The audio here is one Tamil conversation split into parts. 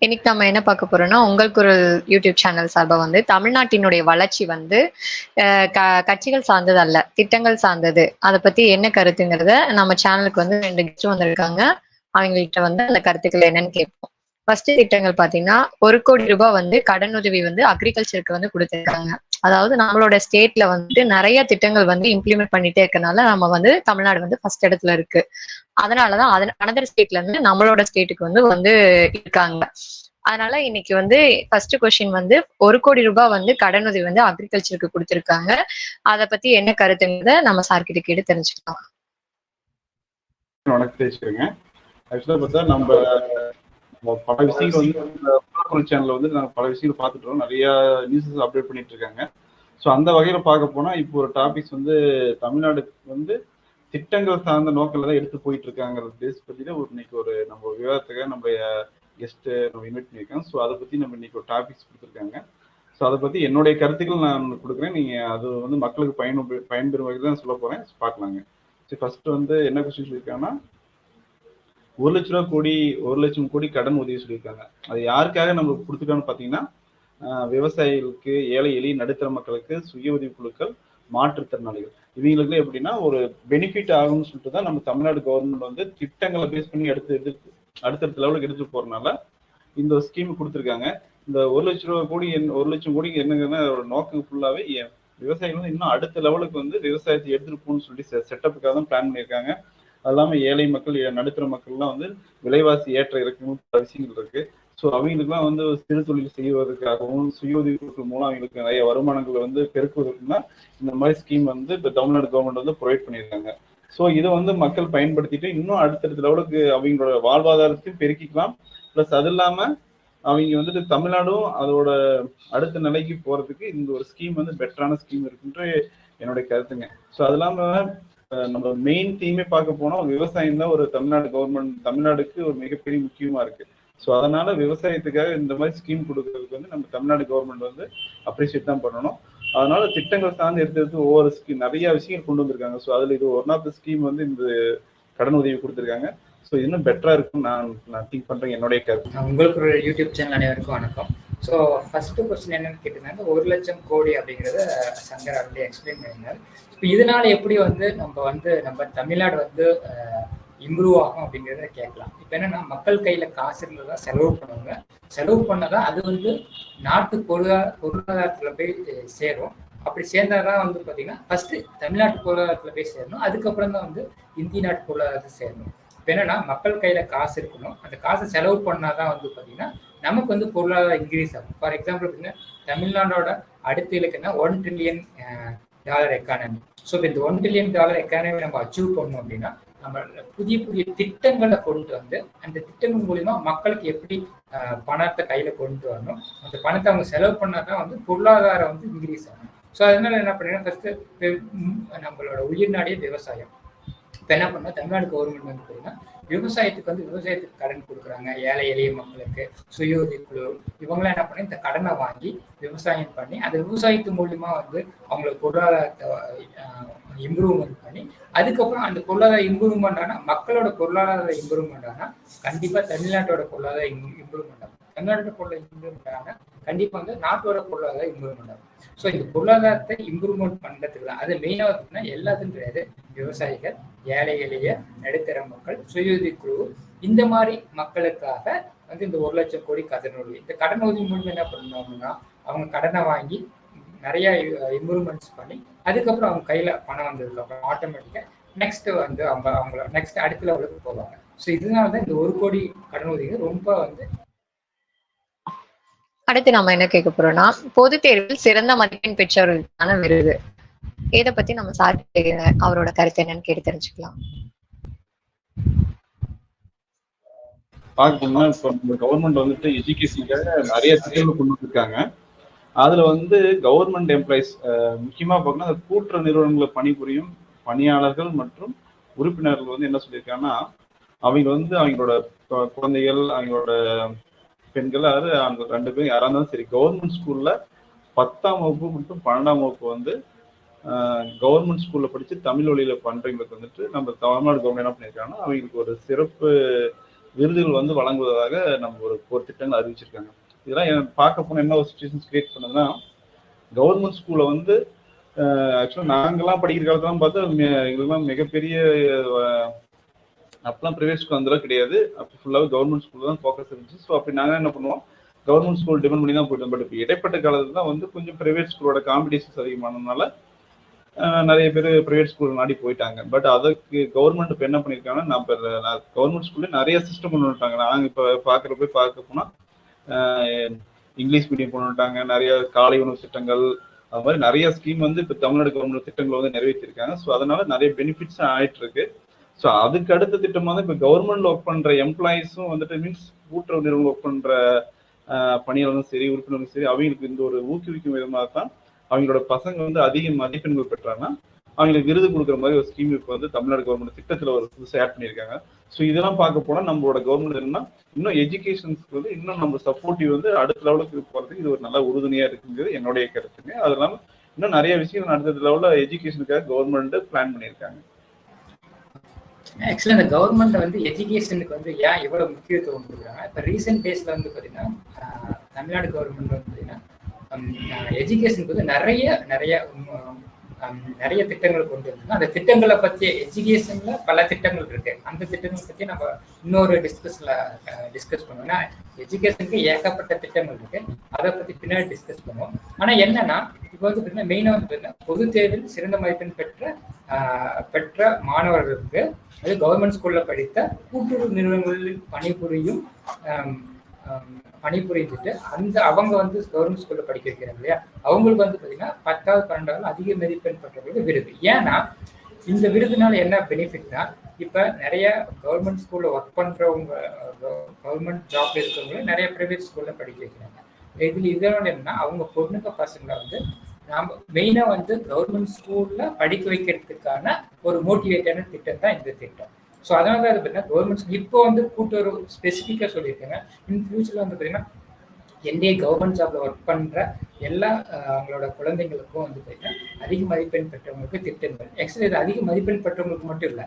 இன்னைக்கு நம்ம என்ன பார்க்க போறோம்னா, உங்கள் குரல் யூடியூப் சேனல் சார்பா வந்து தமிழ்நாட்டினுடைய வளர்ச்சி வந்து கட்சிகள் சார்ந்தது அல்ல, திட்டங்கள் சார்ந்தது. அத பத்தி என்ன கருத்துங்கிறத நம்ம சேனலுக்கு வந்து 2 கெஸ்ட் வந்திருக்காங்க. அவங்கள்ட்ட வந்து அந்த கருத்துக்கள் என்னன்னு கேட்போம். ஃபர்ஸ்ட் திட்டங்கள் பார்த்தீங்கன்னா, ரூ. 1,00,00,000 வந்து கடனுதவி வந்து அக்ரிகல்ச்சருக்கு வந்து குடுத்துருக்காங்க. அதாவது நம்மளோட ஸ்டேட்ல வந்துட்டு நெறைய திட்டங்கள் வந்து இம்ப்ளிமெண்ட் பண்ணிட்டே இருக்கனால, நம்ம வந்து தமிழ்நாடு வந்து ஃபர்ஸ்ட் இடத்துல இருக்கு. அதனால தான் அனதர் ஸ்டேட்ல இருந்து நம்மளோட ஸ்டேட்டுக்கு வந்து வந்து இருக்காங்க. அதனால இன்னைக்கு வந்து ஃபர்ஸ்ட் கொஸ்டின் வந்து ரூ. 1,00,00,000 வந்து கடனுதவி வந்து அக்ரிகல்ச்சருக்கு குடுத்துருக்காங்க. அத பத்தி என்ன கருத்துங்கிறத நம்ம சார் கிட்ட கேட்டு தெரிஞ்சுக்கலாம். வணக்கம் பேசுறேங்க. ஆக்சுவலா பார்த்தா நம்ம பல விஷயங்கள் வந்து சேனல்ல வந்து நாங்கள் பல விஷயங்கள் பார்த்துட்டோம். நிறைய நியூஸஸ் அப்டேட் பண்ணிட்டு இருக்காங்க. ஸோ அந்த வகையில பார்க்க போனா இப்போ ஒரு டாபிக்ஸ் வந்து தமிழ்நாடுக்கு வந்து திட்டங்கள் சார்ந்த நோக்கில் தான் எடுத்து போயிட்டு இருக்காங்கிறது பேஸ் பத்தி தான் இன்னைக்கு ஒரு நம்ம விவாதத்துக்காக நம்ம கெஸ்ட் நம்ம இன்வைட் பண்ணியிருக்கோம். ஸோ அதை பத்தி நம்ம இன்னைக்கு ஒரு டாபிக்ஸ் கொடுத்துருக்காங்க. ஸோ அதை பத்தி என்னுடைய கருத்துக்கள் நான் கொடுக்குறேன். நீங்க அது வந்து மக்களுக்கு பயன்பெறும் வகையில் தான் சொல்ல போறேன். பார்க்கலாங்க. சரி, ஃபர்ஸ்ட் வந்து என்ன கொஸ்டின் சொல்லியிருக்காங்கன்னா, 1,00,000 கோடி கடன் உதவி சொல்லியிருக்காங்க. அது யாருக்காக நம்ம கொடுத்துருக்கான்னு பாத்தீங்கன்னா, விவசாயிகளுக்கு, ஏழை எளிய நடுத்தர மக்களுக்கு, சுய உதவி குழுக்கள், மாற்றுத்திறனாளிகள் இவங்களுக்கு எப்படின்னா ஒரு பெனிஃபிட் ஆகும்னு சொல்லிட்டு தான் நம்ம தமிழ்நாடு கவர்மெண்ட் வந்து திட்டங்களை பேஸ் பண்ணி அடுத்தடுத்த லெவலுக்கு எடுத்துட்டு போறதுனால இந்த ஸ்கீம் கொடுத்துருக்காங்க. இந்த 1,00,000 கோடிக்கு என்னங்கன்னா ஒரு நோக்கம் ஃபுல்லாவே விவசாயிகள் வந்து இன்னும் அடுத்த லெவலுக்கு வந்து விவசாயத்தை எடுத்துட்டு போகணும்னு சொல்லி செட்டப்புக்காக தான் பிளான் பண்ணியிருக்காங்க. அது இல்லாம ஏழை மக்கள், நடுத்தர மக்கள்லாம் வந்து விலைவாசி ஏற்ற இறக்கமும் பல விஷயங்கள் இருக்கு. ஸோ அவங்களுக்குலாம் வந்து சிறு தொழில் செய்வதற்காகவும் சுய உதவி குழுக்கள் மூலம் அவங்களுக்கு நிறைய வருமானங்களை வந்து பெருக்குவதற்கு தான் இந்த மாதிரி ஸ்கீம் வந்து இப்போ தமிழ்நாடு கவர்மெண்ட் வந்து ப்ரொவைட் பண்ணியிருக்காங்க. ஸோ இதை வந்து மக்கள் பயன்படுத்திட்டு இன்னும் அடுத்தடுத்த லெவலுக்கு அவங்களோட வாழ்வாதாரத்தையும் பெருக்கிக்கலாம். ப்ளஸ் அது இல்லாம அவங்க வந்துட்டு தமிழ்நாடும் அதோட அடுத்த நிலைக்கு போறதுக்கு இந்த ஒரு ஸ்கீம் வந்து பெட்டரான ஸ்கீம் இருக்குன்ற என்னுடைய கருத்துங்க. ஸோ அது இல்லாம நம்ம மெயின் தீமே பார்க்க போனோம், விவசாயம் தான் ஒரு தமிழ்நாடுக்கு ஒரு மிகப்பெரிய முக்கியமா இருக்கு. ஸோ அதனால விவசாயத்துக்காக இந்த மாதிரி ஸ்கீம் கொடுக்கறதுக்கு வந்து நம்ம தமிழ்நாடு கவர்மெண்ட் வந்து அப்ரிஷியேட் தான் பண்ணணும். அதனால திட்டங்கள் சார்ந்து எடுத்து ஒவ்வொரு ஸ்கீம் நிறைய விஷயங்கள் கொண்டு வந்திருக்காங்க. ஸோ அதுல இது ஒன் ஆஃப் த ஸ்கீம் வந்து இந்த கடன் உதவி கொடுத்துருக்காங்க. ஸோ இன்னும் பெட்டரா இருக்கும் நான் திங்க் பண்றேன். என்னுடைய கருத்து. உங்களுக்கு ஒரு யூடியூப் சேனல் அனைவருக்கும் வணக்கம். ஸோ ஃபர்ஸ்ட் கொஸ்டின் என்னன்னு கேட்டிருந்தாங்க, 1,00,000 கோடி அப்படிங்கிறத சங்கர் ஆல்ரெடி எக்ஸ்பிளைன் பண்ணியிருந்தார். இப்போ இதனால எப்படி வந்து நம்ம தமிழ்நாடு வந்து இம்ப்ரூவ் ஆகும் அப்படிங்கிறத கேட்கலாம். இப்போ என்னன்னா, மக்கள் கையில காசு இருந்ததா செலவு பண்ணுவாங்க. செலவு பண்ணதான் அது வந்து நாட்டு பொருளாதாரத்துல போய் சேரும். அப்படி சேர்ந்தாதான் வந்து பார்த்தீங்கன்னா ஃபர்ஸ்ட் தமிழ்நாட்டு பொருளாதாரத்துல போய் சேரணும். அதுக்கப்புறம் தான் வந்து இந்திய நாட்டு பொருளாதாரத்தை சேரணும். இப்போ என்னன்னா, மக்கள் கையில காசு இருக்கணும். அந்த காசை செலவு பண்ணாதான் வந்து பார்த்தீங்கன்னா நமக்கு வந்து பொருளாதாரம் இன்க்ரீஸ் ஆகும். ஃபார் எக்ஸாம்பிள் தமிழ்நாடோட அடுத்த இலக்குன்னா $1 trillion எக்கானமி. ஸோ இப்போ இந்த $1 trillion எக்கானமி நம்ம அச்சீவ் பண்ணணும் அப்படின்னா நம்ம புதிய புதிய திட்டங்களை கொண்டு வந்து அந்த திட்டங்கள் மூலியமா மக்களுக்கு எப்படி பணத்தை கையில கொண்டு வரணும், அந்த பணத்தை அவங்க செலவு பண்ணாதான் வந்து பொருளாதாரம் வந்து இன்க்ரீஸ் ஆகும். ஸோ அதனால என்ன பண்ணுறேன்னா, ஃபர்ஸ்ட் நம்மளோட உயிர்நாடியே விவசாயம். இப்போ என்ன பண்ணா தமிழ்நாடு கவர்மெண்ட் வந்து பார்த்தீங்கன்னா விவசாயத்துக்கு கடன் கொடுக்குறாங்க. ஏழை எளிய மக்களுக்கு, சுய உதவி குழு இவங்களாம் என்ன பண்ணி இந்த கடனை வாங்கி விவசாயம் பண்ணி அந்த விவசாயத்து மூலியமா வந்து அவங்களுக்கு பொருளாதாரத்தை இம்ப்ரூவ்மெண்ட் பண்ணி அதுக்கப்புறம் அந்த பொருளாதார இம்ப்ரூவ்மெண்ட் ஆனால் மக்களோட பொருளாதார இம்ப்ரூவ்மெண்ட் ஆனால் கண்டிப்பாக தமிழ்நாட்டோட பொருளாதார இம்ப்ரூவ்மெண்ட் ஆகும். தமிழ்நாட்டோட பொருளாதார இம்ப்ரூவ்மெண்ட் ஆனால் கண்டிப்பாக வந்து நாட்டோட பொருளாதார இம்ப்ரூவ்மெண்ட் ஆகும். ஸோ இந்த பொருளாதாரத்தை இம்ப்ரூவ்மெண்ட் பண்ணுறதுக்கு தான் அது மெயினாக பார்த்தீங்கன்னா எல்லாத்துக்கும் கிடையாது. விவசாயிகள், ஏழை எளிய நடுத்தர மக்கள், சுய உதவி குழு இந்த மாதிரி மக்களுக்காக வந்து இந்த 1,00,000 கோடி கடன் உதவி. இந்த கடன் உதவி மூலம் என்ன பண்ணுவாங்கன்னா, அவங்க கடனை வாங்கி நிறைய இம்ப்ரூவ்மெண்ட்ஸ் பண்ணி அதுக்கப்புறம் அவங்க கையில பணம் வந்ததுக்கு அப்புறம் ஆட்டோமேட்டிக்கா நெக்ஸ்ட் வந்து அவங்கள நெக்ஸ்ட் அடுத்த லெவலுக்கு போவாங்க. ஸோ இதனாலதான் இந்த 1 கோடி கடன் உதவி ரொம்ப வந்து. அடுத்து நம்ம என்ன கேட்க போறோம்னா, பொது தேர்வில் சிறந்த மதிப்பெண் பெற்றவர்களுக்கான விருது. இதை பத்தி நம்ம சார் அவரோட கருத்து என்னன்னு கேட்டு தெரிஞ்சுக்கலாம். பார்க்கணும்னா இப்போ நம்ம கவர்மெண்ட் வந்துட்டு எஜுகேஷனுக்காக நிறைய திட்டங்கள் கொண்டு வந்திருக்காங்க. அதுல வந்து கவர்மெண்ட் எம்ப்ளாயிஸ் முக்கியமா பார்க்கணும், கூட்டுறவு நிறுவனங்களை பணிபுரியும் பணியாளர்கள் மற்றும் உறுப்பினர்கள் வந்து என்ன சொல்லியிருக்காங்கன்னா, அவங்க வந்து அவங்களோட குழந்தைகள், அவங்களோட பெண்கள், அதாவது அவங்க 2 பேரும் யாரா இருந்தாலும் சரி, கவர்மெண்ட் ஸ்கூல்ல 10ஆம் வகுப்பு மற்றும் 12ஆம் வகுப்பு வந்து கவர்மெண்ட் ஸ்கூல்ல படிச்சு தமிழ் வழியில பண்றவங்களுக்கு வந்துட்டு நம்ம தமிழ்நாடு கவர்மெண்ட் என்ன பண்ணியிருக்காங்கன்னா அவங்களுக்கு ஒரு சிறப்பு விருதுகள் வந்து வழங்குவதாக நம்ம ஒரு திட்டங்கள் அறிவிச்சிருக்காங்க. இதெல்லாம் பார்க்க போனால் என்ன ஒரு சுச்சுவேஷன்ஸ் கிரியேட் பண்ணுதுன்னா, கவர்மெண்ட் ஸ்கூல்ல வந்து ஆக்சுவலாக நாங்கெல்லாம் படிக்கிற காலத்துலாம் பார்த்தா இதெல்லாம் மிகப்பெரிய அப்பெல்லாம் ப்ரைவேட் ஸ்கூல் அந்தளவுக்கு கிடையாது. அப்போ ஃபுல்லாகவே கவர்மெண்ட் ஸ்கூல் தான் ஃபோக்கஸ் இருந்துச்சு. ஸோ அப்படி நாங்கள் என்ன பண்ணுவோம், கவர்மெண்ட் ஸ்கூல் டிபெண்ட் பண்ணி தான் போயிட்டோம். பட் இப்போ இடைப்பட்ட காலத்தில் தான் வந்து கொஞ்சம் ப்ரைவேட் ஸ்கூலோட காம்படிஷன்ஸ் அதிகமானதுனால நிறைய பேர் ப்ரைவேட் ஸ்கூல் நாடி போயிட்டாங்க. பட் அதுக்கு கவர்மெண்ட் இப்போ என்ன பண்ணியிருக்காங்கன்னா, நான் கவர்மெண்ட் ஸ்கூல்ல நிறைய சிஸ்டம் கொண்டு வந்துட்டாங்க. நாங்கள் இப்போ பார்க்க போனால் இங்கிலீஷ் மீடியம் கொண்டு வந்துட்டாங்க, நிறைய காலை உணவு திட்டங்கள், அது மாதிரி நிறைய ஸ்கீம் வந்து இப்போ தமிழ்நாடு கவர்மெண்ட் திட்டங்களை வந்து நிறைவேற்றிருக்காங்க. ஸோ அதனால நிறைய பெனிஃபிட்ஸ் ஆயிட்டு இருக்கு. ஸோ அதுக்கு அடுத்த திட்டமாக தான் இப்போ கவர்மெண்ட்ல ஒர்க் பண்ற எம்ப்ளாயிஸும் வந்துட்டு மீன்ஸ் கூட்டுறவு நிறுவனம் ஒர்க் பண்ற பணியாளரும் சரி, உறுப்பினரும் சரி, அவங்களுக்கு இந்த ஒரு ஊக்குவிக்கும் விதமாக தான் அவங்களோட பசங்க வந்து அதிக மதிப்பெண்கள் பெற்றாங்கன்னா அவங்களுக்கு விருது கொடுக்குற மாதிரி ஒரு ஸ்கீம் இப்போ வந்து தமிழ்நாடு கவர்மெண்ட் திட்டத்தில் ஒரு புதுசாக ஆட் பண்ணியிருக்காங்க. ஸோ இதெல்லாம் பார்க்க போனால் நம்மளோட கவர்மெண்ட் என்னன்னா இன்னும் எஜுகேஷன்ஸ்க்கு வந்து இன்னும் நம்ம சப்போர்ட்டிவ் வந்து அடுத்த லெவலுக்கு போகிறதுக்கு இது ஒரு நல்ல உறுதுணையாக இருக்குங்கிறது என்னுடைய கருத்துங்க. அது இல்லாமல் இன்னும் நிறைய விஷயம் அடுத்த லெவலில் எஜுகேஷனுக்காக கவர்மெண்ட் பிளான் பண்ணியிருக்காங்க. ஆக்சுவலா இந்த கவர்மெண்ட் வந்து எஜுகேஷனுக்கு வந்து ஏன் இவ்வளவு முக்கியத்துவம் கொடுக்குறாங்க? இப்போ ரீசெண்ட் டேஸ்ல வந்து பார்த்தீங்கன்னா தமிழ்நாடு கவர்மெண்ட் வந்து பார்த்தீங்கன்னா எஜுகேஷனுக்கு வந்து நிறைய திட்டங்கள் கொண்டு வந்தாங்க. அந்த திட்டங்களை பற்றி எஜுகேஷன்ல பல திட்டங்கள் இருக்கு. அந்த திட்டங்களை பற்றி நம்ம இன்னொரு டிஸ்கஸ் பண்ணுவோம்னா, எஜுகேஷனுக்கு ஏகப்பட்ட திட்டங்கள் இருக்கு, அதை பற்றி பின்னாடி டிஸ்கஸ் பண்ணுவோம். ஆனா என்னன்னா இப்போ வந்து பார்த்தீங்கன்னா மெயினாக வந்து பார்த்தீங்கன்னா பொது தேர்வில் சிறந்த மதிப்பெண் பெற்ற மாணவர்களுக்கு அது கவர்மெண்ட் ஸ்கூல்ல படித்த கூட்டுறவு நிறுவனங்களில் பணிபுரிந்துட்டு அவங்க வந்து கவர்மெண்ட் ஸ்கூல்ல படிக்க வைக்கிறாங்க இல்லையா, அவங்களுக்கு வந்து பார்த்தீங்கன்னா 10வது 12வது அதிக மதிப்பெண் பெற்றவங்களுக்கு விருது. ஏன்னா இந்த விருதுனால என்ன பெனிஃபிட்னா, இப்போ நிறைய கவர்மெண்ட் ஸ்கூல்ல ஒர்க் பண்றவங்க, கவர்மெண்ட் ஜாப்ல இருக்கிறவங்க நிறைய பிரைவேட் ஸ்கூல்ல படிக்க வைக்கிறாங்க. இதனால என்னன்னா அவங்க பொண்ணுங்க பசங்களை வந்து நாம மெயினா வந்து கவர்மெண்ட் ஸ்கூல்ல படிக்க வைக்கிறதுக்கான ஒரு மோட்டிவேட்டான திட்டம் தான் இந்த திட்டம். ஸோ அதனால தான் அது பார்த்தீங்கன்னா கவர்மெண்ட் இப்போ வந்து கூட்டுறவு ஸ்பெசிஃபிக்காக சொல்லியிருக்காங்க. இன் ஃபியூச்சர்ல வந்து பார்த்தீங்கன்னா என்டிஏ கவர்மெண்ட் ஜாப்ல ஒர்க் பண்ற எல்லா அவங்களோட குழந்தைங்களுக்கும் வந்து பார்த்தீங்கன்னா அதிக மதிப்பெண் பெற்றவங்களுக்கு திட்டங்கள். ஆக்சுவலி இது அதிக மதிப்பெண் பெற்றவங்களுக்கு மட்டும் இல்லை,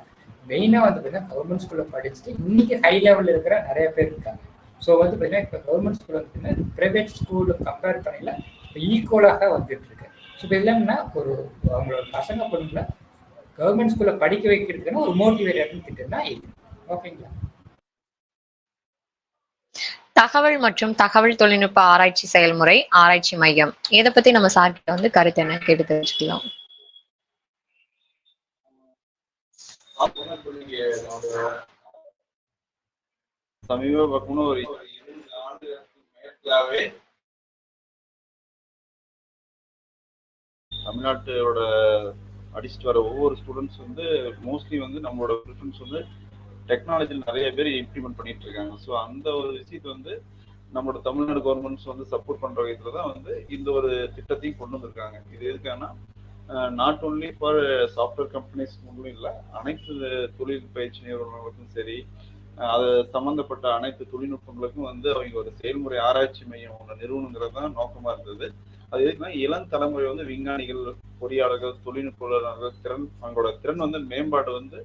மெயினாக வந்து பார்த்தீங்கன்னா கவர்மெண்ட் ஸ்கூல்ல படிச்சுட்டு இன்னைக்கு ஹை லெவலில் இருக்கிற நிறைய பேர் இருக்காங்க. ஸோ வந்து பார்த்தீங்கன்னா இப்போ கவர்மெண்ட் ஸ்கூல் வந்து பார்த்தீங்கன்னா ப்ரைவேட் ஸ்கூலு கம்பேர் பண்ணல ஈக்குவலாக வந்துட்டு இருக்கு. ஸோ இப்போ இல்லைன்னா அவங்களோட பசங்க பொண்ணுங்களை கவர்மெண்ட் ஸ்கூல்ல படிக்க வைக்கிறதுக்குன்னா ஒரு மோட்டிவேட்டட் திட்டம் தான் இது. ஓகேங்களா? தகவல் மற்றும் தகவல் தொழில்நுட்ப ஆராய்ச்சி செயல்முறை ஆராய்ச்சி மையம், இதை பத்தி நம்ம சார் கிட்ட வந்து கருத்து என்ன கேட்டு தெரிஞ்சுக்கலாம். சமீப பக்கம்னு ஒரு 20 ஆண்டுகளுக்கு மேலாகவே தமிழ்நாட்டோட அடிச்சுட்டு வர ஒவ்வொரு ஸ்டூடெண்ட்ஸ் வந்து மோஸ்ட்லி வந்து நம்மளோட ப்ரிஃபரன்ஸ் வந்து டெக்னாலஜியில் நிறைய பேர் இம்ப்ளிமெண்ட் பண்ணிட்டு இருக்காங்க. ஸோ அந்த ஒரு விஷயத்தை வந்து நம்மளோட தமிழ்நாடு கவர்மெண்ட்ஸ் வந்து சப்போர்ட் பண்ற விதத்துல தான் வந்து இந்த ஒரு திட்டத்தையும் கொண்டு வந்திருக்காங்க. இது எதுக்கான not only for software companies மட்டும் இல்லை, அனைத்து தொழில் பயிற்சி நிறுவனங்களுக்கும் சரி, அது சம்பந்தப்பட்ட அனைத்து தொழில்நுட்பங்களுக்கும் வந்து அவங்க ஒரு செயல்முறை ஆராய்ச்சி மையம் ஒன்று நிறுவனங்கிறது தான் நோக்கமா இருந்தது. அது எதுக்குன்னா இளம் தலைமுறை வந்து விஞ்ஞானிகள், பொறியாளர்கள், தொழில்நுட்ப அவங்களோட திறன் வந்து மேம்பாடு வந்து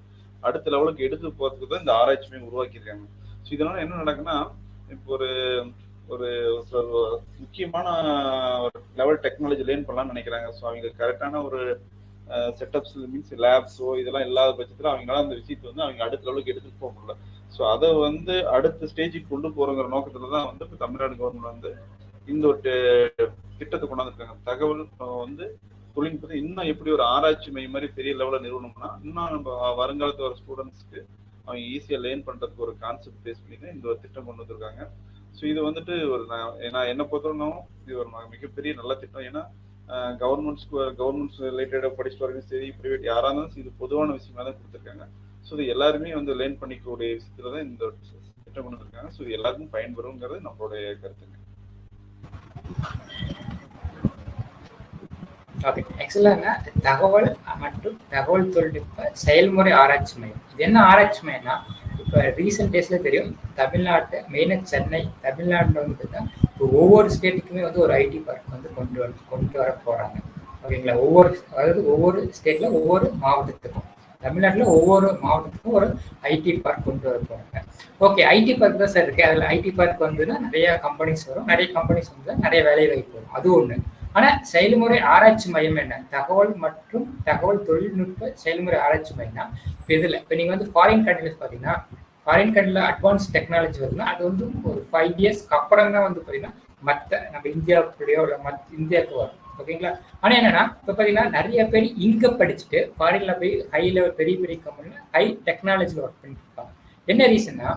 அடுத்த லெவலுக்கு எடுத்து போறதுக்கு தான் இந்த ஆராய்ச்சி மையம் உருவாக்கியிருக்காங்க. ஸோ இதனால என்ன நடக்குன்னா, இப்போ ஒரு முக்கியமான ஒரு லெவல் டெக்னாலஜி லேர்ன் பண்ணலாம்னு நினைக்கிறாங்க. ஸோ அவங்க கரெக்டான ஒரு செட்டப்ஸ் மீன்ஸ் லேப்ஸோ இதெல்லாம் இல்லாத பட்சத்தில் அவங்களால அந்த விஷயத்தை வந்து அவங்க அடுத்த லெவலுக்கு எடுத்துட்டு போக முடியல. ஸோ அதை வந்து அடுத்த ஸ்டேஜுக்கு கொண்டு போறங்கிற நோக்கத்துல தான் வந்து இப்போ தமிழ்நாடு கவர்மெண்ட் வந்து இந்த ஒரு திட்டத்தை கொண்டாந்துருக்காங்க. தகவல் வந்து தொழில்நுட்பத்தை இன்னும் எப்படி ஒரு ஆராய்ச்சி மையம் மாதிரி பெரிய லெவலில் நிறுவனம்னா இன்னும் நம்ம வருங்காலத்து வர ஸ்டூடெண்ட்ஸ்க்கு அவங்க ஈஸியாக லேர்ன் பண்ணுறதுக்கு ஒரு கான்செப்ட் பேஸ் பண்ணி தான் இந்த ஒரு திட்டம் கொண்டு வந்திருக்காங்க. ஸோ இது வந்துட்டு நான் என்ன பொறுத்தவரைக்கும் இது ஒரு மிகப்பெரிய நல்ல திட்டம். ஏன்னா கவர்மெண்ட்ஸ் ரிலேட்டடாக படிச்சுட்டு வரைக்கும் சரி, ப்ரைவேட் யாராக இருந்தாலும் இது பொதுவான விஷயமா தான் கொடுத்துருக்காங்க. ஸோ இது எல்லாருமே வந்து லேர்ன் பண்ணிக்கக்கூடிய விஷயத்துல தான் இந்த திட்டம் கொண்டு வந்திருக்காங்க. ஸோ இது எல்லாருக்கும் பயன்பெறுங்கிறது நம்மளுடைய கருத்துங்க. ஓகே, ஆக்சுவலாக தகவல் மற்றும் தகவல் தொழில்நுட்ப செயல்முறை ஆராய்ச்சி மையம். இது என்ன ஆராய்ச்சி மையம்னா, இப்போ ரீசெண்ட் டேஸ்ல தெரியும் தமிழ்நாட்டு மெயினாக சென்னை தமிழ்நாட்டில் வந்து இப்போ ஒவ்வொரு ஸ்டேட்டுக்குமே வந்து ஒரு ஐடி பார்க் வந்து கொண்டு வர போகிறாங்க. ஓகேங்களா? ஒவ்வொரு ஸ்டேட்ல ஒவ்வொரு மாவட்டத்துக்கும். தமிழ்நாட்டுல ஒவ்வொரு மாவட்டத்துக்கும் ஒரு ஐடி பார்க் கொண்டு வர போறாங்க. ஓகே, ஐடி பார்க் தான் சார் இருக்கு. அதுல ஐடி பார்க் வந்துன்னா நிறைய கம்பெனிஸ் வரும், நிறைய கம்பெனிஸ் வந்து நிறைய வேலை வாய்ப்பு வரும், அது ஒண்ணு. ஆனா செயல்முறை ஆராய்ச்சி மையம் என்ன, தகவல் மற்றும் தகவல் தொழில்நுட்ப செயல்முறை ஆராய்ச்சி மையம்னா இப்ப நீங்க வந்து ஃபாரின் கண்ட்ரிஸ் பாத்தீங்கன்னா, ஃபாரின் கண்ட்ரில அட்வான்ஸ் டெக்னாலஜி வருதுன்னா அது வந்து ஒரு 5 இயர்ஸ்க்கு அப்புறம் தான் வந்து பாத்தீங்கன்னா மற்ற நம்ம இந்தியாவுக்குள்ளேயோ இல்லை இந்தியாவுக்கு வரும். ஓகேங்களா? ஆனா என்னன்னா இப்ப பாத்தீங்கன்னா நிறைய பேர் இங்க படிச்சுட்டு ஃபாரின்ல போய் ஹை லெவல் பெரிய பெரிய கம்பெனில ஹை டெக்னாலஜில ஒர்க் பண்ணிட்டு இருப்பாங்க. என்ன ரீசன்னா,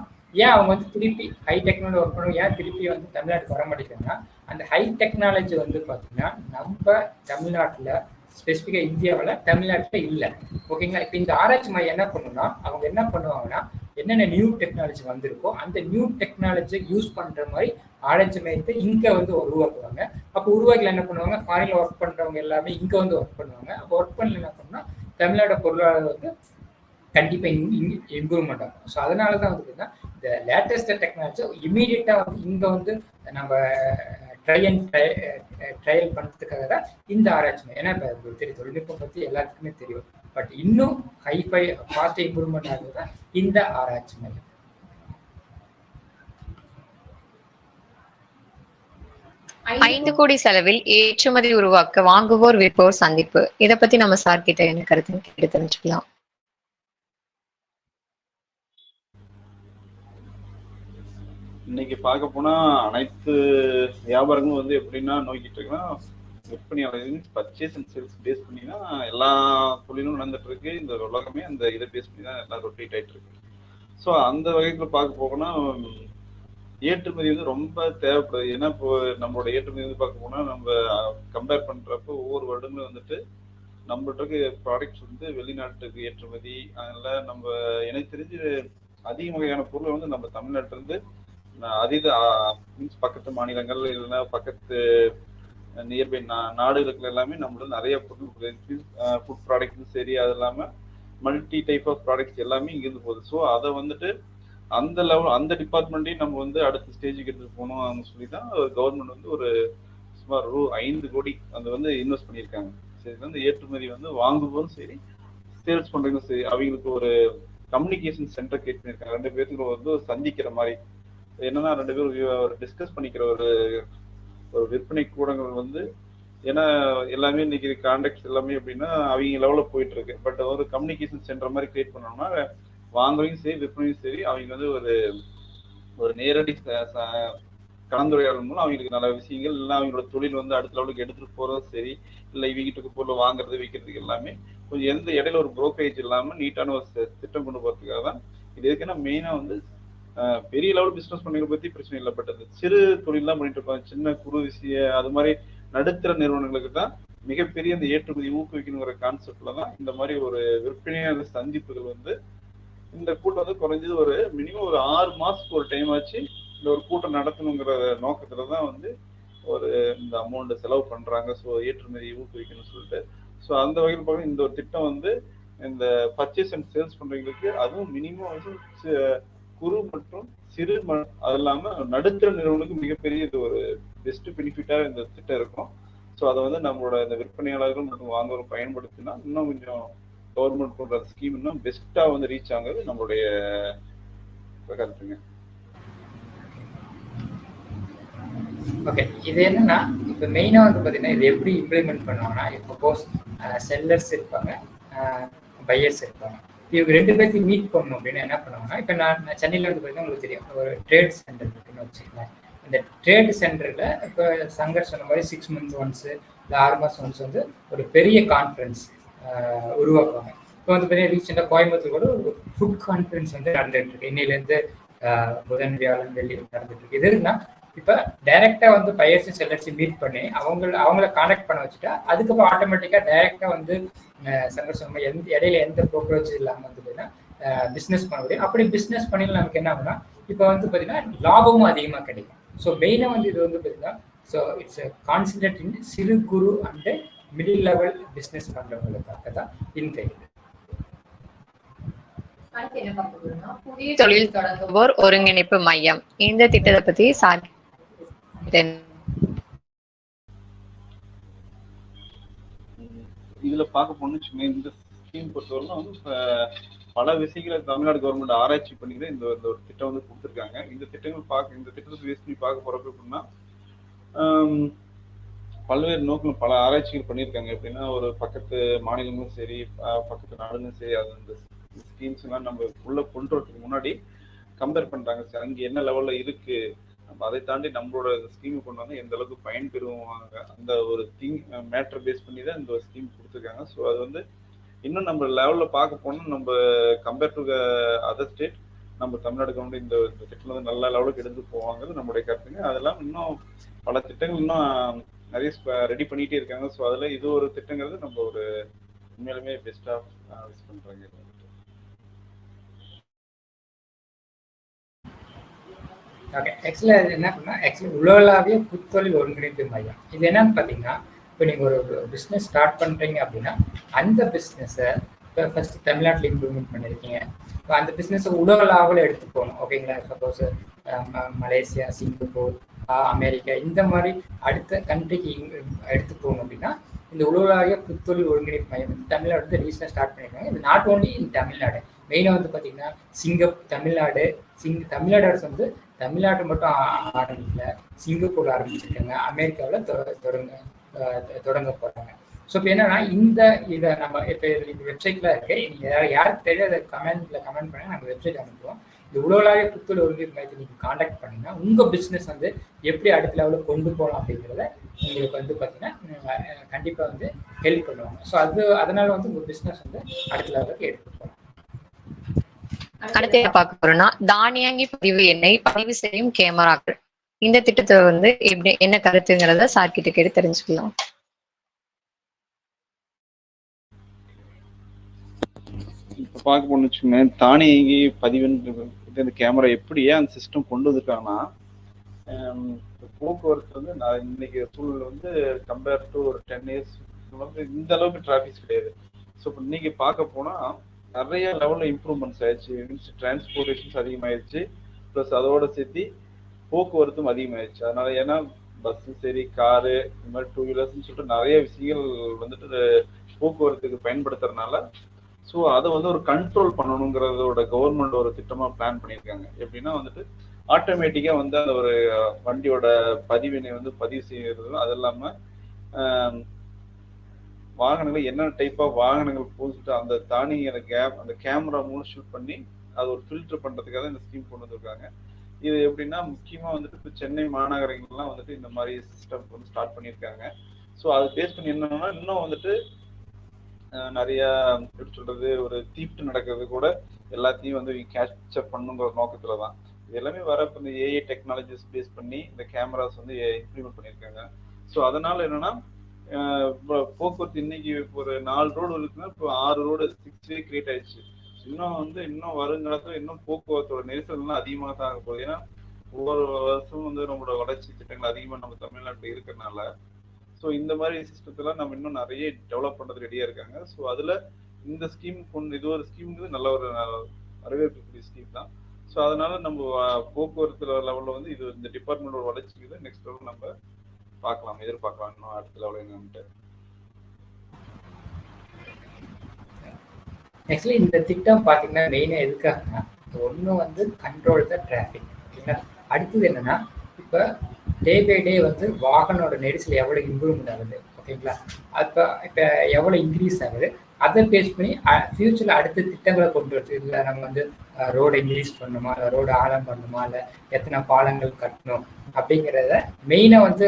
ஏன் அவங்க வந்து திருப்பி ஹை டெக்னாலஜி ஒர்க் பண்ணுவோம், ஏன் திருப்பி வந்து தமிழ்நாட்டுக்கு வர மாட்டேங்கிறாங்கன்னா, அந்த ஹை டெக்னாலஜி வந்து பாத்தீங்கன்னா நம்ம தமிழ்நாட்டுல ஸ்பெசிஃபிக்கா இந்தியாவில் தமிழ்நாட்டில் இல்லை. ஓகேங்களா? இப்போ இந்த ஆராய்ச்சி மையம் என்ன பண்ணுன்னா, அவங்க என்ன பண்ணுவாங்கன்னா என்னென்ன நியூ டெக்னாலஜி வந்திருக்கோ அந்த நியூ டெக்னாலஜியை யூஸ் பண்ற மாதிரி ஆராய்ச்சி மையத்தை இங்க வந்து உருவாக்குவாங்க. அப்போ உருவாக்கல என்ன பண்ணுவாங்க, ஃபாரின்ல ஒர்க் பண்றவங்க எல்லாமே இங்க வந்து ஒர்க் பண்ணுவாங்க. அப்போ ஒர்க் பண்ணல என்ன பண்ணா தமிழ்நாடு பொருளாதாரம் வந்து கண்டிப்பா இம்ப்ரூவ்மெண்ட் ஆகும். ஸோ அதனாலதான் வந்து இந்த லேட்டஸ்ட் டெக்னாலஜி இமீடியட்டா வந்து இங்க வந்து நம்ம ட்ரையல் பண்றதுக்காக தான் இந்த ஆராய்ச்சி மையம். ஏன்னா இப்போ தெரியும், தொழில்நுட்பம் பத்தி எல்லாத்துக்குமே தெரியும். பட் இன்னும் ஹைஃபை ஃபாஸ்ட் இம்ப்ரூவ்மெண்ட் ஆகுது தான் இந்த ஆராய்ச்சி மையம். 5 கோடி செலவில் ஏற்றுமதி உருவாக்க வாங்குவோர் விற்போர் சந்திப்பு. இதை பத்தி நம்ம சார் கிட்ட என்ன கருத்துன்னு கேட்டு தெரிஞ்சுக்கலாம். இன்னைக்கு பார்க்க போனா அனைத்து வியாபாரங்களும் வந்து எப்படின்னா நோக்கிட்டு இருக்குன்னா, விற்பனையாளர்கள் பர்ச்சேஸ் அண்ட் சேல்ஸ் பேஸ் பண்ணினா எல்லா தொழிலும் நடந்துட்டு இருக்கு. இந்த உலகமே அந்த இதை பேஸ் பண்ணி தான் எல்லாம் ரொட்டேட் ஆயிட்டு இருக்கு. ஸோ அந்த வகைக்குள்ள பார்க்க போனா ஏற்றுமதி வந்து ரொம்ப தேவைப்படுது. ஏன்னா இப்போ நம்மளோட ஏற்றுமதி வந்து பார்க்க போனா நம்ம கம்பேர் பண்றப்போ ஒவ்வொரு வருடங்களும் வந்துட்டு நம்மள்ட்ட ப்ராடக்ட்ஸ் வந்து வெளிநாட்டுக்கு ஏற்றுமதி. அதனால நம்ம எனக்கு தெரிஞ்சு அதிக வகையான பொருளை வந்து நம்ம தமிழ்நாட்டுல இருந்து அதீத மீன்ஸ் பக்கத்து மாநிலங்கள் இல்லைன்னா பக்கத்து நியர்பை நாடுகளுக்கு எல்லாமே நம்மளுக்கு நிறைய பொருள் ஃபுட் ப்ராடக்ட்ஸும் சரி, அது இல்லாமல் மல்டி டைப் ஆஃப் ப்ராடக்ட்ஸ் எல்லாமே இங்கிருந்து போகுது. ஸோ அதை வந்துட்டு அந்த லெவல் அந்த டிபார்ட்மெண்ட்டையும் நம்ம வந்து அடுத்த ஸ்டேஜுக்கு எடுத்துட்டு போகணும் சொல்லி தான் கவர்மெண்ட் வந்து ஒரு சுமார் 5 கோடி அந்த வந்து இன்வெஸ்ட் பண்ணியிருக்காங்க. சரி, வந்து ஏற்றுமதி வந்து வாங்கும்போதும் சரி சேல்ஸ் பண்றதும் சரி அவங்களுக்கு ஒரு கம்யூனிகேஷன் சென்டர் கிரியேட் பண்ணியிருக்காங்க. 2 பேருக்கு வந்து சந்திக்கிற மாதிரி என்னன்னா 2 பேரும் டிஸ்கஸ் பண்ணிக்கிற ஒரு விற்பனை கூடங்கள் வந்து, ஏன்னா எல்லாமே இன்னைக்கு கான்டாக்ட்ஸ் எல்லாமே எப்படின்னா அவங்க லெவலில் போயிட்டு இருக்கு. பட் ஒரு கம்யூனிகேஷன் சென்டர் மாதிரி கிரியேட் பண்ணோம்னா வாங்குறதையும் சரி விற்பனையும் சரி அவங்க வந்து ஒரு நேரடி கலந்துரையாடல் மூலம் அவங்களுக்கு நல்ல விஷயங்கள் இல்லை அவங்களோட தொழில் வந்து அடுத்த லெவலுக்கு எடுத்துட்டு போறதும் சரி, இல்லை இவங்கிட்ட பொருள் வாங்குறது விற்கிறதுக்கு எல்லாமே கொஞ்சம் எந்த இடையில ஒரு புரோக்கரேஜ் இல்லாமல் நீட்டான ஒரு திட்டம் கொண்டு போகிறதுக்காக தான் இது. எதுக்குன்னா மெயினாக வந்து பெரிய லெவல் பிசினஸ் பண்ணி பத்தி பிரச்சனை இல்லை. பட் அது சிறு தொழிலாம் பண்ணிட்டு இருப்பாங்க, சின்ன குறு விஷய அது மாதிரி நடுத்தர நிறுவனங்களுக்கு தான் மிகப்பெரிய இந்த ஏற்றுமதி ஊக்குவிக்கணுங்கிற கான்செப்ட்ல தான் இந்த மாதிரி ஒரு விற்பனையான சந்திப்புகள் வந்து இந்த கூட்டம் வந்து குறைஞ்சது ஒரு மினிமம் ஒரு 6 மாசத்துக்கு ஒரு டைம் ஆச்சு இந்த ஒரு கூட்டம் நடத்தணுங்கிற நோக்கத்துல தான் வந்து ஒரு இந்த அமௌண்ட் செலவு பண்றாங்க. ஸோ ஏற்றுமதி ஊக்குவிக்கணும்னு சொல்லிட்டு. ஸோ அந்த வகையில் பார்க்க இந்த ஒரு திட்டம் வந்து இந்த பர்ச்சேஸ் அண்ட் சேல்ஸ் பண்றவங்களுக்கு அதுவும் மினிமம் வந்து குறு மற்றும் சிறு அது இல்லாம நடுத்தர நிறுவனங்களுக்கு மிகப்பெரிய இது ஒரு பெஸ்ட் பெனிஃபிட்டா இந்த திட்டம் இருக்கும். ஸோ அதை வந்து நம்மளோட இந்த விற்பனையாளர்கள் மற்றும் வாங்குவோர் பயன்படுத்தினா இன்னும் கொஞ்சம் கவர்மெண்ட் போன்ற ஸ்கீம் இன்னும் பெஸ்டா வந்து ரீச் ஆகுது நம்மளுடைய கருத்துங்க. ஓகே, இது என்னன்னா இப்போ மெயினாக வந்து பார்த்தீங்கன்னா இது எப்படி இம்ப்ளிமெண்ட் பண்ணுவாங்கன்னா, சப்போஸ் செல்லர்ஸ் இருப்பாங்க, பையர்ஸ் இருப்பாங்க, இவங்க 2 பேர்த்தையும் மீட் பண்ணணும் அப்படின்னு என்ன பண்ணுவாங்கன்னா, இப்போ நான் சென்னையில் வந்து பார்த்தீங்கன்னா உங்களுக்கு தெரியும் ஒரு ட்ரேட் சென்டர் இருக்குன்னு வச்சுக்கலாம். இந்த ட்ரேட் சென்டரில் இப்போ சங்கர் சொன்ன மாதிரி 6 months ஒன்ஸு இல்லை 6 மாதம் ஒன்ஸ் வந்து ஒரு பெரிய கான்ஃபரன்ஸ் உருவாக்குவாங்க. இப்போ வந்து பார்த்தீங்கன்னா ரீசெண்டாக கோயம்புத்தூர் கூட ஒரு ஃபுட் கான்ஃபரன்ஸ் வந்து நடந்துகிட்டு இருக்கு. இன்னையிலேருந்து புதன் வியாழன் வெள்ளி நடந்துட்டு இருக்கு. இது இருக்குன்னா இப்போ டைரக்டா வந்து பையர்ஸும் செல்லர்ஸும் மீட் பண்ணி அவங்கள கான்டாக்ட் பண்ண வச்சுட்டா அதுக்கப்புறம் ஆட்டோமேட்டிக்கா டைரக்டா வந்து சங்கர்ஷம் இடையில எந்த ப்ரோக்கரேஜ் இல்லாமல் வந்து பார்த்தீங்கன்னா பிஸ்னஸ் பண்ண முடியும். அப்படி பிஸ்னஸ் பண்ணி நமக்கு என்ன ஆகுனா இப்போ வந்து பார்த்தீங்கன்னா லாபமும் அதிகமாக கிடைக்கும். ஸோ மெயினாக வந்து இது வந்து பார்த்தீங்கன்னா ஸோ இட்ஸ் கான்சன்ட்ரேட் இன் சிறு குறு அண்ட் மிடில் லெவல் பிஸ்னஸ் பண்ணுறவங்களுக்காக தான் இந்த இது. புதிய தொழில் தொடங்குவோர் ஒருங்கிணைப்பு மையம், இந்த திட்டத்தை பத்தி சார் இதுல பார்க்க போனோம்னு இந்த ஸ்கீம் பொறுத்தவரைக்கும் வந்து பல விஷயங்களை தமிழ்நாடு கவர்மெண்ட் ஆராய்ச்சி பண்ணிட்டு இந்த ஒரு திட்டம் வந்து கொடுத்துருக்காங்க. இந்த திட்டத்தை பேஸ் பண்ணி பார்க்க போறப்ப எப்படின்னா பல்வேறு நோக்கில் பல ஆராய்ச்சிகள் பண்ணியிருக்காங்க. எப்படின்னா ஒரு பக்கத்து மாநிலங்களும் சரி பக்கத்து நாடுகளும் சரி அது இந்த ஸ்கீம்ஸ் எல்லாம் நம்ம உள்ள கொண்டு வரதுக்கு முன்னாடி கம்பேர் பண்றாங்க. சரி அங்கே என்ன லெவல்ல இருக்கு, நம்ம அதை தாண்டி நம்மளோட ஸ்கீம் கொண்டு வந்து எந்த அளவுக்கு பயன்பெறுவாங்க அந்த ஒரு மேட்டர் பேஸ் பண்ணி தான் இந்த ஸ்கீம் கொடுத்துருக்காங்க. ஸோ அது வந்து இன்னும் நம்ம லெவல்ல பார்க்க போனோம், நம்ம கம்பேர் டு அதர் ஸ்டேட் நம்ம தமிழ்நாடு கவர்மெண்ட் இந்த திட்டம் வந்து நல்ல லெவலுக்கு எடுத்து போவாங்கிறது நம்மளுடைய கருத்துங்க. அதெல்லாம் இன்னும் பல திட்டங்கள் இன்னும் நிறைய ரெடி பண்ணிட்டே இருக்காங்க. ஸோ அதுல இது ஒரு திட்டங்கிறது நம்ம ஒரு உண்மையிலுமே பெஸ்டா யூஸ் பண்றாங்க. ஓகே, ஆக்சுவலாக அது என்ன பண்ணால் ஆக்சுவலி உலகளாவிய புத்தொழில் ஒருங்கிணைப்பு மையம். இது என்னன்னு பார்த்தீங்கன்னா, இப்போ நீங்கள் ஒரு பிஸ்னஸ் ஸ்டார்ட் பண்ணுறீங்க அப்படின்னா அந்த பிஸ்னஸை இப்போ ஃபஸ்ட்டு தமிழ்நாட்டில் இம்ப்ளிமெண்ட் பண்ணியிருக்கீங்க. இப்போ அந்த பிஸ்னஸை உலகளாவில் எடுத்து போகணும். ஓகேங்களா? சப்போஸ் மலேசியா, சிங்கப்பூர், அமெரிக்கா இந்த மாதிரி அடுத்த கண்ட்ரிக்கு எடுத்து போகணும் அப்படின்னா இந்த உலகளாவிய புத்தொழில் ஒருங்கிணைப்பு மையம் வந்து தமிழ்நாடு வந்து ரீசெண்டாக ஸ்டார்ட் பண்ணியிருக்காங்க. இது நாட் ஓன்லி இன் தமிழ்நாடு, மெயினாக வந்து பார்த்தீங்கன்னா தமிழ்நாடு அரசு வந்து தமிழ்நாட்டை மட்டும் ஆரம்பிக்கல, சிங்கப்பூர்ல ஆரம்பிச்சிருக்காங்க, அமெரிக்காவில் தொடங்க போறாங்க. ஸோ இப்போ என்னன்னா இதை நம்ம இப்போ இந்த வெப்சைட்ல இருக்கு, நீங்க யாருக்கு தெரியாத கமெண்ட் பண்ணி நம்ம வெப்சைட் அனுப்புவோம். இந்த உலகளாவிய புத்தொழில் ஒருங்கிணைப்பு மையத்தை நீங்க காண்டாக்ட் பண்ணீங்கன்னா உங்க பிசினஸ் வந்து எப்படி அடுத்த லெவலில் கொண்டு போகலாம் அப்படிங்கிறத உங்களுக்கு வந்து பார்த்தீங்கன்னா கண்டிப்பா வந்து ஹெல்ப் பண்ணுவாங்க. ஸோ அதனால வந்து உங்க பிசினஸ் வந்து அடுத்த லெவலுக்கு எடுத்து போகலாம். அடுத்து பார்க்க போறோம்னா தானியங்கி பதிவு எண்ணை பதிவு செய்யும் கேமராக்கள். இந்த திட்டத்தை வந்து எப்படி என்ன கருத்துங்கிறத சார் கிட்ட கேட்டு தெரிஞ்சுக்கலாம். இப்ப பார்க்க போன்னு வச்சுக்கோங்க, தானியங்கி பதிவுன்னு இந்த கேமரா எப்படியே அந்த சிஸ்டம் கொண்டு வந்திருக்காங்கன்னா போக்குவரத்து வந்து நான் இன்னைக்கு சூழ்நிலை வந்து கம்பேர் டு ஒரு 10 years வந்து இந்த அளவுக்கு டிராபிக்ஸ் கிடையாது. ஸோ இப்போ இன்னைக்கு பார்க்க போனா நிறைய லெவலில் இம்ப்ரூவ்மெண்ட்ஸ் ஆயிடுச்சு, டிரான்ஸ்போர்டேஷன்ஸ் அதிகமாயிடுச்சு, ப்ளஸ் அதோட சேர்த்து போக்குவரத்தும் அதிகமாயிடுச்சு. அதனால ஏன்னா பஸ்ஸு சரி காரு இந்த மாதிரி 2 வீலர்ஸ்ன்னு சொல்லிட்டு நிறைய விஷயங்கள் வந்துட்டு போக்குவரத்துக்கு பயன்படுத்துறதுனால ஸோ அதை வந்து ஒரு கண்ட்ரோல் பண்ணணுங்கிறதோட கவர்மெண்ட் ஒரு திட்டமா பிளான் பண்ணியிருக்காங்க. எப்படின்னா வந்துட்டு ஆட்டோமேட்டிக்கா வந்து அந்த ஒரு வண்டியோட பதிவினை வந்து பதிவு செய்யறது, அது இல்லாம வாகனங்கள் என்னென்ன டைப் ஆஃப் வாகனங்கள் போட்டு அந்த தானிய அந்த கேமரா மூலம் ஷூட் பண்ணி அது ஒரு ஃபில்டர் பண்றதுக்காக இந்த ஸ்கீம் கொண்டு வந்திருக்காங்க. இது எப்படின்னா முக்கியமா வந்துட்டு இப்போ சென்னை மாநகரங்கள்லாம் வந்துட்டு இந்த மாதிரி சிஸ்டம் வந்து ஸ்டார்ட் பண்ணியிருக்காங்க. ஸோ அது பேஸ் பண்ணி என்னன்னா இன்னும் வந்துட்டு நிறைய எப்படி சொல்றது ஒரு தீப்ட் நடக்கிறது கூட எல்லாத்தையும் வந்து கேட்சப் பண்ணுங்கிற நோக்கத்துல தான் இது எல்லாமே வர இந்த ஏஐ டெக்னாலஜிஸ் பேஸ் பண்ணி இந்த கேமராஸ் வந்து இம்ப்ளிமெண்ட் பண்ணியிருக்காங்க. ஸோ அதனால என்னன்னா போக்குவரத்து இன்னைக்கு ஒரு 4 ரோடு இருக்குன்னா இப்போ 6 ரோடு 6 வே கிரியேட் ஆயிடுச்சு. இன்னும் வருங்காலத்துல இன்னும் போக்குவரத்தோட நெரிசல்லாம் அதிகமாக தான் ஆக போகுது. ஏன்னா ஒவ்வொரு வருஷமும் வந்து நம்மளோட வளர்ச்சி திட்டங்கள் அதிகமாக நம்ம தமிழ்நாட்டில் இருக்கிறதுனால ஸோ இந்த மாதிரி சிஸ்டத்தெல்லாம் நம்ம இன்னும் நிறைய டெவலப் பண்ணுறது ரெடியாக இருக்காங்க. ஸோ அதில் இந்த ஸ்கீம் இது ஒரு ஸ்கீம்ங்கிறது நல்ல ஒரு வரவேற்கக்கூடிய ஸ்கீம் தான். ஸோ அதனால நம்ம போக்குவரத்து லெவலில் வந்து இது இந்த டிபார்ட்மெண்டோட வளர்ச்சிக்கு நெக்ஸ்ட் லெவல் நம்ம எதிர்பார்க்கலாம் இன்னும் அடுத்த லெவலில் என்னன்ட்டு. ஆக்சுவலி இந்த திட்டம் பார்த்தீங்கன்னா மெயினாக எதுக்காகனா ஒன்று வந்து கண்ட்ரோல் த டிராஃபிக். ஓகேங்களா? அடுத்தது என்னன்னா இப்போ டே பை டே வந்து வாகனோட நெரிசல் எவ்வளோ இம்ப்ரூவ்மெண்ட் ஆகுது, ஓகேங்களா? இப்போ எவ்வளோ இன்க்ரீஸ் ஆகுது, அதை பேஸ் பண்ணி ஃபியூச்சரில் அடுத்த திட்டங்களை கொண்டு வருது. இல்லை நம்ம வந்து ரோடு இன்க்ரீஸ் பண்ணணுமா, இல்லை ரோடு ஆழம் பண்ணணுமா, இல்லை எத்தனை பாலங்கள் கட்டணும் அப்படிங்கிறத மெயினாக வந்து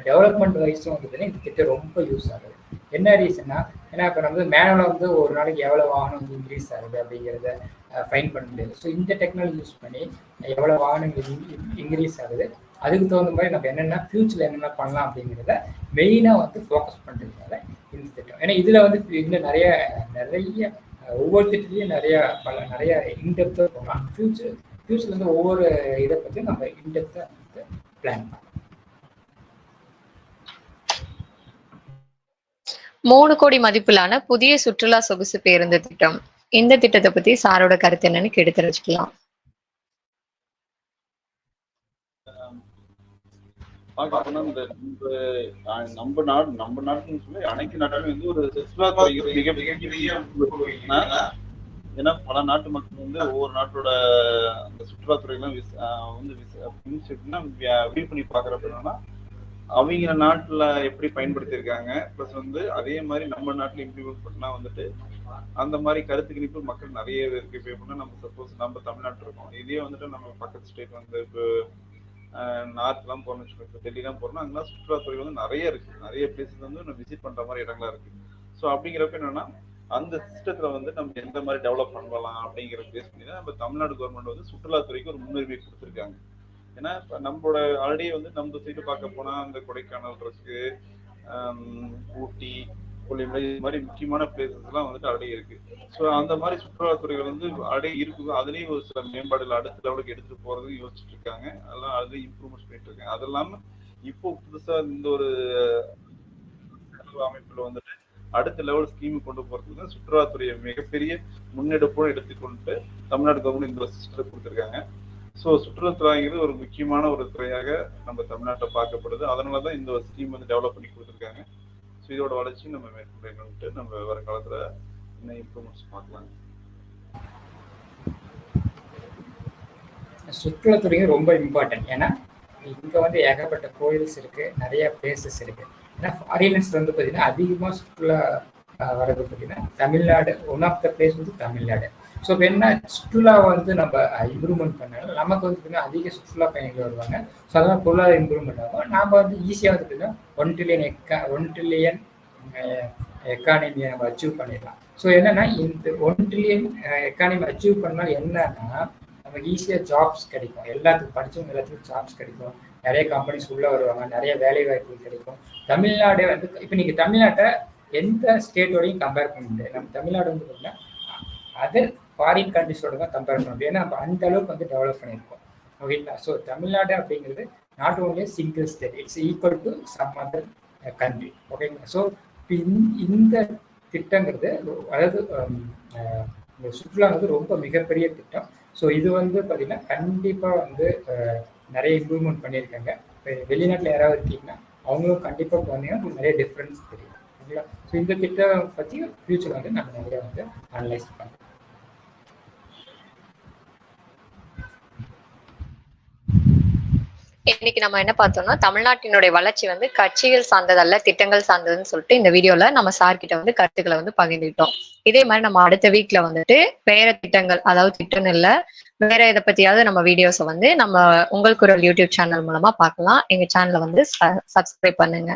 டெவலப்மெண்ட் வைஸும் வந்து இந்த திட்டம் ரொம்ப யூஸ் ஆகுது. என்ன ரீசன்னா ஏன்னா இப்போ நம்ம மேனுவலாக வந்து ஒரு நாளைக்கு எவ்வளோ வாகனம் வந்து இன்க்ரீஸ் ஆகுது அப்படிங்கிறத ஃபைன் பண்ண முடியாது. ஸோ இந்த டெக்னாலஜி யூஸ் பண்ணி எவ்வளோ வாகனங்கள் இன்க்ரீஸ் ஆகுது அதுக்கு தகுந்த மாதிரி நம்ம என்னென்ன ஃபியூச்சரில் என்னென்ன பண்ணலாம் அப்படிங்கிறத மெயினாக வந்து ஃபோக்கஸ் பண்ணுறதுனால இந்த திட்டம். ஏன்னா இதில் வந்து இன்னும் நிறைய ஒவ்வொரு திட்டத்துலையும் நிறைய இன்டெப்த்தாக போகலாம். ஃபியூச்சரில் வந்து ஒவ்வொரு இதை பற்றி நம்ம இன்டெப்த்தாக வந்து பிளான் பண்ணலாம். 3 கோடி மதிப்பிலான புதிய சுற்றுலா சொகுசு பேருந்து திட்டம். இந்த திட்டத்தை பத்தி சாரோட கருத்து என்னன்னு கேட்டு தெரிஞ்சுக்கலாம். பார்க்க போனா இந்த நம்ம நாட்டுன்னு சொல்லி அனைத்து நாட்டிலும் வந்து ஒரு சுற்றுலாத்துறை மிகப்பெரிய ஏன்னா பல நாட்டு மக்கள் வந்து ஒவ்வொரு நாட்டோட அந்த சுற்றுலாத்துறையெல்லாம் வந்து வியூ பண்ணி பாக்குறப்ப என்னன்னா அவங்க நாட்டுல எப்படி பயன்படுத்தியிருக்காங்க பிளஸ் வந்து அதே மாதிரி நம்ம நாட்டுல இம்ப்ளிமெண்ட் பண்ணா வந்துட்டு அந்த மாதிரி கருத்து கணிப்பு மக்கள் நிறைய இருக்கு. இப்போ எப்படின்னா நம்ம சப்போஸ் நம்ம தமிழ்நாட்டில் இருக்கோம், இதே வந்துட்டு நம்ம பக்கத்து ஸ்டேட் வந்து இப்போ நார்த்லாம் போகணும்னு வச்சுக்கோங்க, இப்போ டெல்லிலாம் போறோம்னா அங்கெல்லாம் சுற்றுலாத்துறை வந்து நிறைய இருக்கு, நிறைய பிளேசஸ் வந்து நம்ம விசிட் பண்ற மாதிரி இடங்களா இருக்கு. ஸோ அப்படிங்கிறப்ப என்னன்னா அந்த சிஸ்டத்துல வந்து நம்ம எந்த மாதிரி டெவலப் பண்ணலாம் அப்படிங்கிற பேஸ் பண்ணி தான் நம்ம தமிழ்நாடு கவர்மெண்ட் வந்து சுற்றுலாத்துறைக்கு ஒரு முன்னுரிமை கொடுத்துருக்காங்க. ஏன்னா இப்போ நம்மளோட ஆல்ரெடி வந்து நம்ம சைடு பார்க்க போனா அந்த கொடைக்கானல் இருக்கு, ஊட்டி, கொல்லிமலை, இது மாதிரி முக்கியமான பிளேசஸ் எல்லாம் வந்துட்டு ஆல்ரெடி இருக்கு. ஸோ அந்த மாதிரி சுற்றுலாத்துறைகள் வந்து ஆல்ரெடி இருக்குது. அதுலேயும் ஒரு சில மேம்பாடுகள் அடுத்த லெவலுக்கு எடுத்துட்டு போறது யோசிச்சுட்டு இருக்காங்க. அதெல்லாம் அதுலேயும் இம்ப்ரூவ்மெண்ட் பண்ணிட்டு இருக்காங்க. அது இல்லாம இப்போ புதுசா இந்த ஒரு அமைப்புல வந்துட்டு அடுத்த லெவல் ஸ்கீம் கொண்டு போறதுக்கு சுற்றுலாத்துறையை மிகப்பெரிய முன்னெடுப்போடு எடுத்துக்கொண்டு தமிழ்நாடு கவர்மெண்ட் இந்த சிஸ்டத்தை கொடுத்துருக்காங்க. ஸோ சுற்றுலாத்துறைங்கிறது ஒரு முக்கியமான ஒரு துறையாக நம்ம தமிழ்நாட்டில் பார்க்கப்படுது. அதனாலதான் இந்த ஒரு ஸ்கீம் வந்து டெவலப் பண்ணி கொடுத்துருக்காங்க. ஸோ இதோட வளர்ச்சி நம்ம மேற்கொண்டு நம்ம வருங்காலத்துல இன்னும் இம்ப்ரூவ்மெண்ட்ஸ் பார்க்கலாம். சுற்றுலாத்துறையும் ரொம்ப இம்பார்ட்டன்ட். ஏன்னா இங்க வந்து ஏகப்பட்ட கோயில்ஸ் இருக்கு, நிறைய பிளேசஸ் இருக்கு. ஏன்னா ஃபாரினர்ஸ் வந்து பார்த்தீங்கன்னா அதிகமாக சுற்றுலா வர்றது பார்த்தீங்கன்னா Tamil Nadu one of the place வந்து தமிழ்நாடு. ஸோ இப்போ என்ன சுற்றுலா வந்து நம்ம இம்ப்ரூவ்மெண்ட் பண்ணாலும் நமக்கு வந்து பார்த்தீங்கன்னா அதிக சுற்றுலா பயணிகள் வருவாங்க. ஸோ அதெல்லாம் பொருளாதார இம்ப்ரூவ்மெண்ட் ஆகும். நாம் வந்து ஈஸியாக வந்து பார்த்தீங்கன்னா 1 ட்ரில்லியன் எக்கானமியை நம்ம அச்சீவ் பண்ணிடலாம். ஸோ என்னன்னா இந்த 1 ட்ரில்லியன் எக்கானமி அச்சீவ் பண்ணால் என்னன்னா நமக்கு ஈஸியாக ஜாப்ஸ் கிடைக்கும், எல்லாத்துக்கும் படித்தவங்க எல்லாத்துக்கும் ஜாப்ஸ் கிடைக்கும், நிறைய கம்பெனிஸ் உள்ளே வருவாங்க, நிறைய வேலை வாய்ப்புகள் கிடைக்கும். தமிழ்நாடே வந்து இப்போ நீங்கள் தமிழ்நாட்டை எந்த ஸ்டேட்டோடையும் கம்பேர் பண்ண முடியாது. நம்ம தமிழ்நாடு வந்து பார்த்தீங்கன்னா அதர் ஃபாரின் கண்ட்ரிஸோட தான் கம்பேர் பண்ண முடியும். ஏன்னா நம்ம அந்த அளவுக்கு வந்து டெவலப் பண்ணியிருக்கோம். ஓகேங்களா? ஸோ தமிழ்நாடு அப்படிங்கிறது not only single state, it's equal to some other country. ஓகேங்களா? ஸோ இப்போ இந்த திட்டங்கிறது அதாவது இந்த சுற்றுலா வந்து ரொம்ப மிகப்பெரிய திட்டம். ஸோ இது வந்து பார்த்தீங்கன்னா கண்டிப்பாக வந்து நிறைய இம்ப்ரூவ்மெண்ட் பண்ணியிருக்காங்க. இப்போ வெளிநாட்டில் யாராவது இருக்கீங்கன்னா அவங்களும் கண்டிப்பாக போனீங்கன்னா நிறைய டிஃப்ரென்ஸ் தெரியும். ஓகேங்களா? ஸோ இந்த திட்டம் பற்றி ஃபியூச்சர் வந்து நம்ம நிறைய வந்து அனலைஸ் பண்ணலாம். இன்னைக்கு நம்ம என்ன பார்த்தோம்னா தமிழ்நாட்டினுடைய வளர்ச்சி வந்து கட்சிகள் சார்ந்ததல்ல திட்டங்கள் சார்ந்ததுன்னு சொல்லிட்டு இந்த வீடியோல நம்ம சார் கிட்ட வந்து கருத்துக்களை வந்து பகிர்ந்துட்டோம். இதே மாதிரி நம்ம அடுத்த வீக்ல வந்துட்டு வேற திட்டங்கள், அதாவது திட்டம் இல்ல வேற இதை பத்தியாவது நம்ம வீடியோஸை வந்து நம்ம உங்கள் குரல் யூடியூப் சேனல் மூலமா பார்க்கலாம். எங்க சேனலை வந்து சப்ஸ்கிரைப் பண்ணுங்க.